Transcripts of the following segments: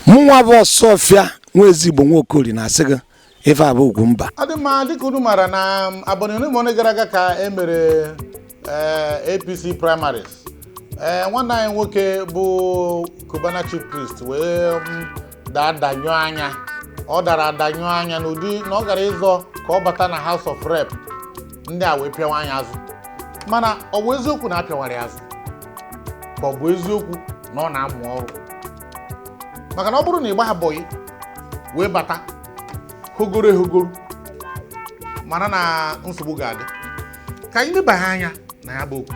Mụnwa bụ Sofia nwa ezigbo Nwokoli na-asị ife abụ Ugwumba. Adị mma dịka unu mara na abalị one gara aga ka emere APC primaries. Nwanne anyị nwoke bụ Cubana chief priest wee danyo anya. Ọ dara adanyo anya n'ụdị na ọ gara ịzọ ka ọ bata na House of Rep. Ndị a wee pịawa anya azụ. Mana ọ bụ eziokwu na apịawara azụ. Ka ọ bụ eziokwu na ọ na-amụ ọrụ. Maka na ọ bụrụ na ịgba ha bọyị wee bata hogoro mana na nsogbu ga-adị. Ka anyị lebagha anya na ya bụ okwu.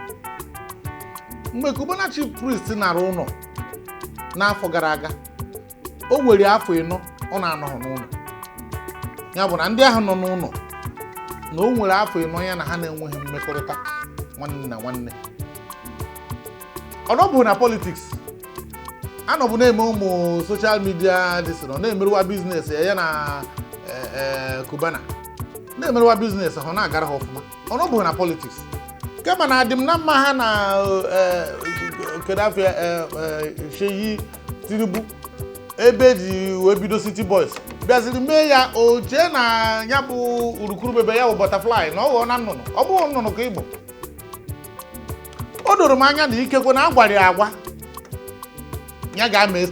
Mgbe Cubana chief priest nara ụlọ n'afọ gara aga, o nwere afọ 4 ọ na-anọghị n'ụlọ. Ya bụ na ndị ahụ nọ n'ụlọ na o nwere afọ 4 ya na ha na-enweghị mmekọrịta nwanne na nwanne. Ọ bụ na politics anọbụ na-eme ụmụ social media dịsịrị na-emerụwa biznes ya na Cubana na-emerụwa biznes ha na-agara ha ọfụma. Ọ bụ na politics kama na adị m na mma ha na kedafia Sheyi Tinubu ebe ji wee bido City Boys bịaziri mee ya o chee na ya bụ urukurubebe ya bụ butterfly na ọ ghọọ na nnụnụ. Ọ bụghị nnụnụ ka Igbo. O doro m anya na ikekwe na agwara ya agwa ya ga-eme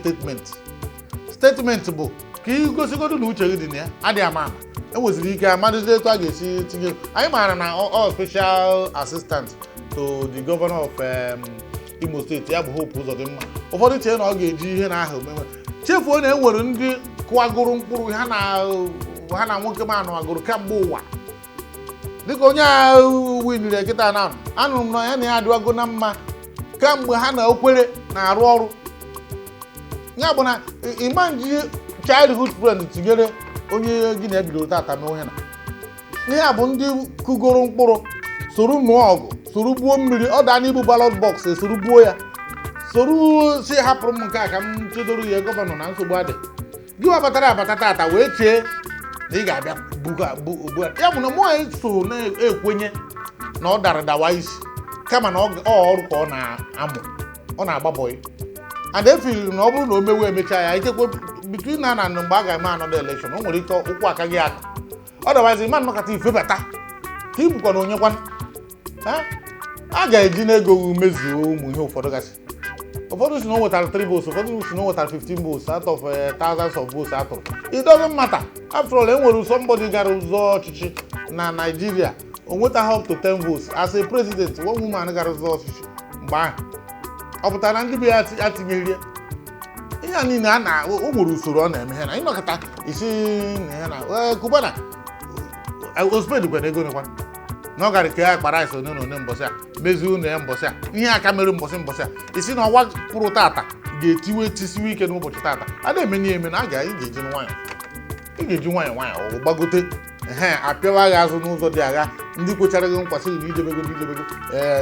statement bụ ka ị gosigodu na uche gị dị na ya adịghị ama enweziri ike amadịzi etu a ga-esi tinye. Anyị maara na all special assistant to the governor of Imo State ya bụ Hope Uzodimma. Ụfọdụ chee na ọ ga-eji ihe na aha omenwe chefuo na enwere ndị kụwagoro mkpụrụ ha na nwoke ma anụwagoro kamgbe ụwa dịka onye winire kịta na anụrụ m na ya na ya adịwago na mma kamgbe ha na okwere na-arụ ọrụ. Ya bụ na imanji childhood friend tinyere onye gị na-ebidoro tata mee na ihe a bụ ndị kụgoro mkpụrụ soro nụọ ọgụ soro gbuo mmiri ọ daa n'ibu ballot box esoro gbuo ya soro si hapụrụ m nke a ka m chedoro ya gọvanọ na nsogbu adị gị wabatara abata tata wee chee na ị ga-abịa ugbu a. Ya bụ na mụọ so na-ekwenye na ọ dara dawa isi kama na ọrụ ka ọ na-amụ ọ na-agbabọghị and efiri na ọ bụrụ na o mewe emechaa ya ikekwe between na mgbe a ga-eme anọdụ election o nwere ike ụkwụ aka gị aka ọ dọbazi ịma nnọkọta ife bata ka ị bụkwa na onyekwana a ga-eji n'ego mezuo ụmụ ihe ụfọdụ gasị. Ụfọdụ si na o nwetara 3 votes, ụfọdụ si na o nwetara 15 votes out of thousands of votes atụrụ. It doesn't matter. After all, enwere somebody gara ụzọ ọchịchị na Nigeria o nwetaghị up to 10 votes as a president. One woman gara ụzọ ọchịchị mgbe ahụ ọ pụtara na ndị be ya atinyeghị ya. Ihe a niile o nwere usoro ọ na-eme ha na ịnọkọta isi na ihe na Cubana ospedikwa na ego nekwa na ọ gara ke ya kpara iso one mbọsị a mezie ụlọ ya mbọsị a ihe aka mere mbọsị a isi na ọwa pụrụ tata ga-etiwe tisiwe ike n'ụbọchị tata a na-eme n'ihe eme na ị ga-eji nwayọ gbagote apịawa gị azụ n'ụzọ dị agha ndị kwechara gị nkwasị gị na ijebego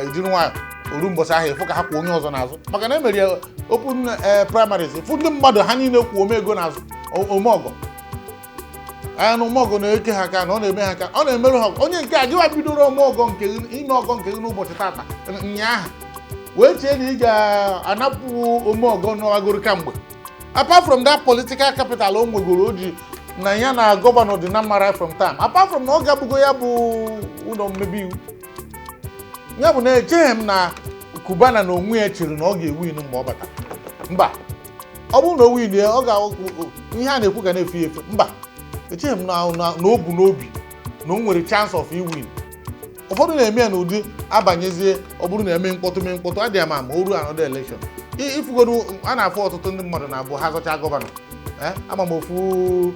ejiri nwayọ oru mbọsị ahụ ịfụ ka ha kwụ onye ọzọ n'azụ maka na emere ya open primaries fụ ndị mmadụ ha niile kwụ omego n'azụ omeọgọ na omeọgọ na-eke ha aka na ọ na-eme ha aka ọ na-emerụ ha onye nke a gịwa bidoro ime ọgọ nke gị n'ụbọchị tata ụnyaahụ wee chee na ị ga-anapụ omeọgọ n'ọgoro kamgbe. Apart from that political capital o nwegoro o ji na ya na gọvanọ dị na mma right from time apart from na ọ ga-abụgo ya bụ ụlọ mmebi iwu. Ya bụ na echeghị m na Cubana na onwe ya chere na ọ ga-ewin mgbe ọ bata. Mba, ọ bụrụ na o win ya ọ ga-awụ ihe a na-ekwu ga na-efe efe. Mba, echeghị m na o bu n'obi na o nwere chance of iwin. Ụfọdụ na-eme ya n'ụdị abanyezie ọ bụrụ na eme mkpọtụ adịghị ama o ruo anọdụ election. Ifugodu a na-afụ ọtụtụ ndị mmadụ na-abụ ha zọcha gọvanọ. Ama m ofu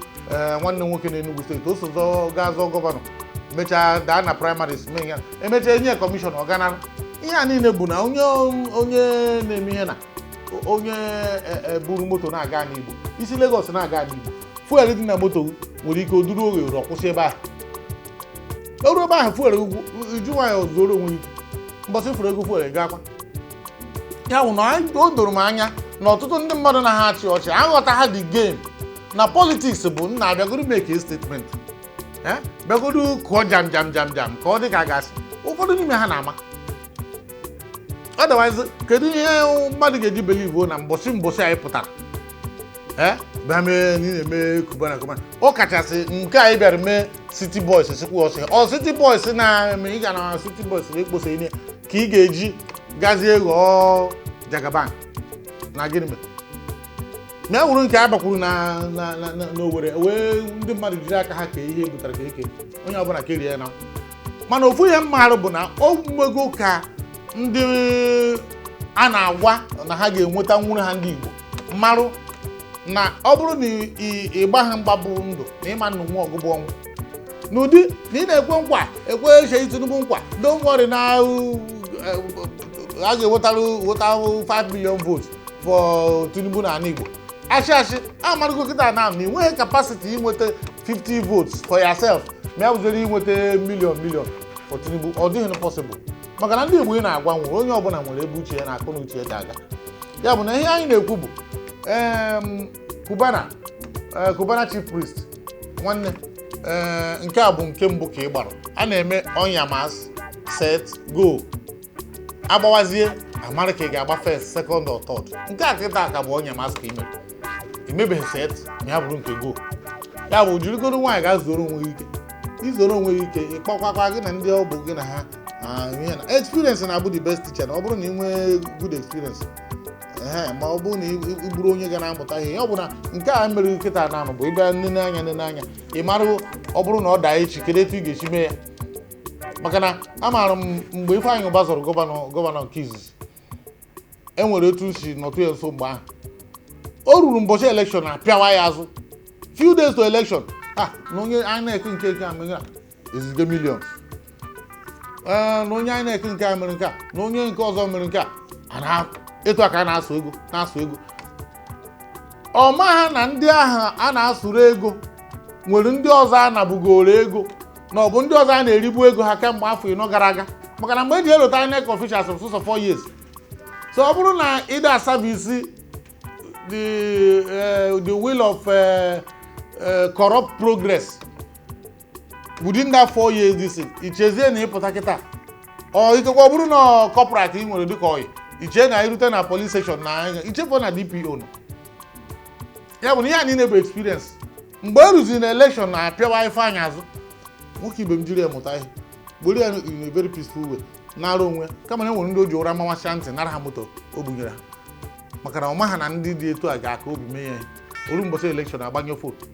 nwanne nwoke na Enugu steeti o so gaa zọọ gọvanọ mechaa daa na primaries mee ya emechaa enye kọmishọn ọgana. Ihe a niile bụ na onye na-eme ihe na onye buru moto na-aga n'Igbo isi Lagos na-aga n'Igbo fuel dị na moto nwere ike oduru oghere ọkwụsị ebe ahụ oru ebe ahụ fuel iju nwanyị zoro onwe ike mbọsị furu ego fuel gakwa. Ya bụ na o doro m anya na ọtụtụ ndị mmadụ na ha achị ọchị aghọta ha dị game na politiks bụ nna abịagodu make a statement bịagodu kụọ jam ka ọ dị ka gasị ụfọdụ n'ime ha na-ama. Otherwise kedu ihe mmadụ ga-eji believe na mbọsị anyị pụtara bame ni na-eme Cubana ọ kachasị nke a bịara mee City Boys sikwa ọsị City Boys na eme ị ga na City Boys ekposa ihe ka ị ga-eji gazie ghọọ Jagaban na gịnị mee wuru nke a bakwuru na Owerri wee ndị mmadụ jiri aka ha ka ihe butere ka eke onye ọbụla kerie na mana ofu ihe mmarụ bụ na o nwego ka ndị a na-agwa na ha ga-enweta nwunye ha ndị Igbo mmarụ na ọ bụrụ na ịgba ha mgbabụ ndụ na ịma nnụ nwa ọgụgụ ọnwụ n'ụdị na ị na-ekwe nkwa ekwe Sheyi Tinubu nkwa don't worry na a ga-eweta 5 million votes for Tinubu na Igbo achị amarụgo kịta na ị nweghị capacity inweta 50 votes for yourself ma ya bụzere inweta million for Tinubu ọ dịghị possible maka na ndị Igbo ị na-agwa nwere onye ọbụla nwere ebe uche ya na akụ na uche ya aga ya bụ na ihe anyị na-ekwu bụ Cubana chief priest nwanne nke a bụ nke mbụ ka ị gbara a na-eme onyamas set go agbawazie amara ka ị ga-agba first second or third nke a kịta ka bụ onyamas ka imebeghị set ma ya bụrụ nke go ya bụ jirigoro nwaanyị ga-zoro onwe ike izoro onwe ike ịkpọkwakwa gị na ndị ọ bụ gị na ha ihe na experience na-abụ the best teacher na ọ bụrụ na ị nwee good experience ma ọ bụrụ na ị bụrụ onye ga na-amụta ihe ọ bụ na nke a mere nkịta na anụ bụ ịbịa nne anya ị mara ọ bụrụ na ọ daa echi kedu etu ị ga-esi mee ya maka na amaara m mgbe Ifeanyị Ụba zọrọ gọvanọ nke izizi enwere etu si nọtụ ya nso mgbe ahụ o ruru mbọchị elekshọn na pịawa ya azụ few days to election na onye anyị na-eke nke a mere ezige millions na onye anyị na-eke nke a mere nke a na onye nke ọzọ mere nke a etu aka a na-asụ ego ọma ha na ndị ahụ a na-asụrụ ego nwere ndị ọzọ a nabugoro ego na ọ bụ ndị ọzọ a na-eribu ego ha kemgbe afọ 4 gara aga maka na mgbe eji elota INEC officials for 4 years so ọ bụrụ na ịda service the will of corrupt progress within that 4 years this ichezie na ịpụta kịta ikekwe ọ bụrụ na corporate ị nwere dịka oyi iche na irute na police station na ichefo na DPO no ya bụ na ihe niile bụ experience mgbe eruziri na election na apịawa Ifeanyị azụ nwoke ibe m jiri emụta ihe gbori ya in a very peaceful way nara onwe kama na enwere ndị o ji ụra mmanwasị ntị nara ha moto o bunyere ha maka na ọma ha na ndị dị etu a ga-aka obi mee ya oru mbọsị election agbanye vote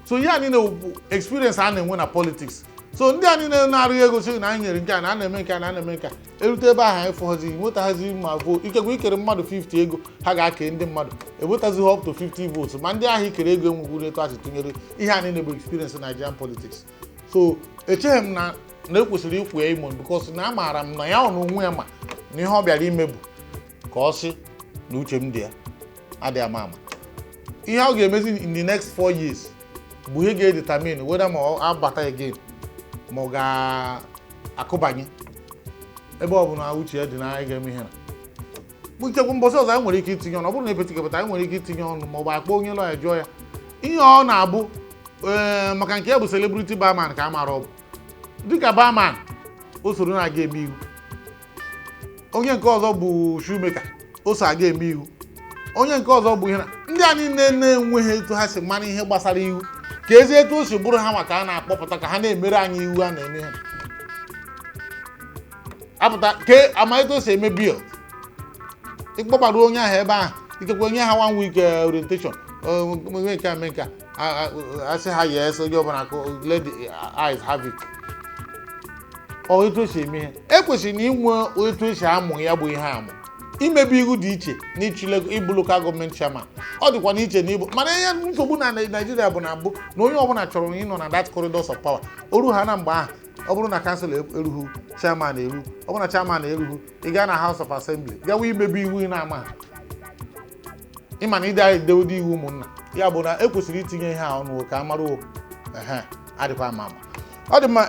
so ihe niile bụ experience a na-enwe na politics so ndị a niile na-arịghị ego sị na anyị nyere nke a na a na-eme nke a na a na-eme nke a erute ebe ahụ anyị fọzi nwetaghazi ma vote ikekwe ikere mmadụ 50 ego ha ga-ake ndị mmadụ ewetazi up to 50 votes ma ndị ahụ ikere ego enwegwuru etu asị tụnyere ihe a niile bụ experience Nigerian politics so echeghị m na ekwesịrị ikwu ya imo because na amaara m na ya ọ na onwe ya ma na ihe ọ bịara ime bụ ka ọ sị na uche m dị ya adịghị ama ihe ọ ga-emezi in the next 4 years bụ ihe ga-edetermine whether ma ọ abata again ma ọ ga-akụbanye ebe ọ bụ na uche ya dị na anyị ga-eme ihe na ikekwe mbọsị ọzọ anyị nwere ike itinye ọnụ ọ bụrụ na epetikepụta anyị nwere ike itinye ọnụ ma ọ bụ akpọ onye lọya jụọ ya ihe ọ na-abụ maka nke ya bụ celebrity barman ka a mara ọ bụ dịka barman o soro na-aga eme iwu onye nke ọzọ bụ shoemaker o so aga eme iwu onye nke ọzọ bụ ihe na ndị a niile na-enweghị etu ha si mara ihe gbasara iwu ka ezi etu o si bụrụ ha maka a na-akpọpụta ka ha na-emere anyị iwu a na-eme ha apụta ke ama etu o si eme bill ịkpọbara onye ahụ ebe ahụ ikekwe onye ha 1 week orientation ome nke ame nke asị ha yes onye ọbụla let the eyes have it ọ etu o si eme ihe ekwesịrị na inwe etu o si amụ ya bụ ihe amụ imebi iwu dị iche na ịbụ local gọọmenti chairman ọ dịkwa n'iche na ịbụ mana ihe nsogbu na Nigeria bụ na mbụ na onye ọbụla chọrọ ịnọ na that corridors of power oru ha na mgbe ahụ ọ bụrụ na kansụl erughị chairman eru ọ bụrụ na chairman erughị ị gaa na House of Assembly gawa imebi iwu ị na-ama ha ịma na ịdị edewode iwu ụmụnna ya bụ na ekwesịrị itinye ihe a ọnụ ka a mara adịkwa ama ọ dị mma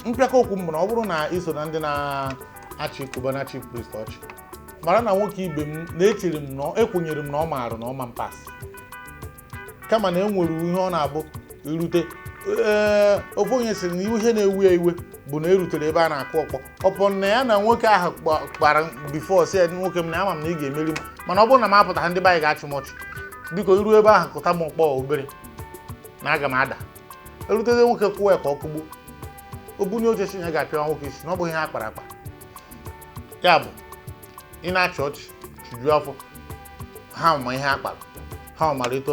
mpịaka okwu m bụ na ọ bụrụ na iso na ndị na-achị Cubana chief priest ọchị mara na nwoke ibe m na-echere m na ekwenyere m na ọ maara na ọma mpas kama na enwere ihe ọ na-abụ irute ofu onye sịrị na ihe na-ewu ya iwe bụ na erutere ebe a na-akụ ọkpọ ọpọ na ya na nwoke ahụ kpara bifo si nwoke m na ama m na ị ga-emeri m mana ọ bụrụ na m apụta ndị be anyị ga-achụ m ọchị biko iru ebe ahụ kụta m mkpọ obere na aga m ada eruteze nwoke kwụọ ya ka ọ kụgbuo obunye oche si ya ga-apịa nwoke isi na ọ bụghị ihe akpara akpa ya bụ ị na-achị ọchị chiju afọ ha ma ihe akpara ha mara etu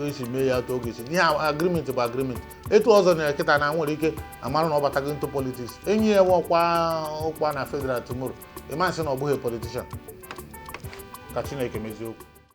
esi mee ya otu oge esi ihe agrimenti bụ agrimenti etu ọzọ nyere kịta na nwere ike amara na ọ batago into politics enyi ya ọkwa na federal tomorrow ịma nsị na ọ bụghị politishan ka Chineke mezie okwu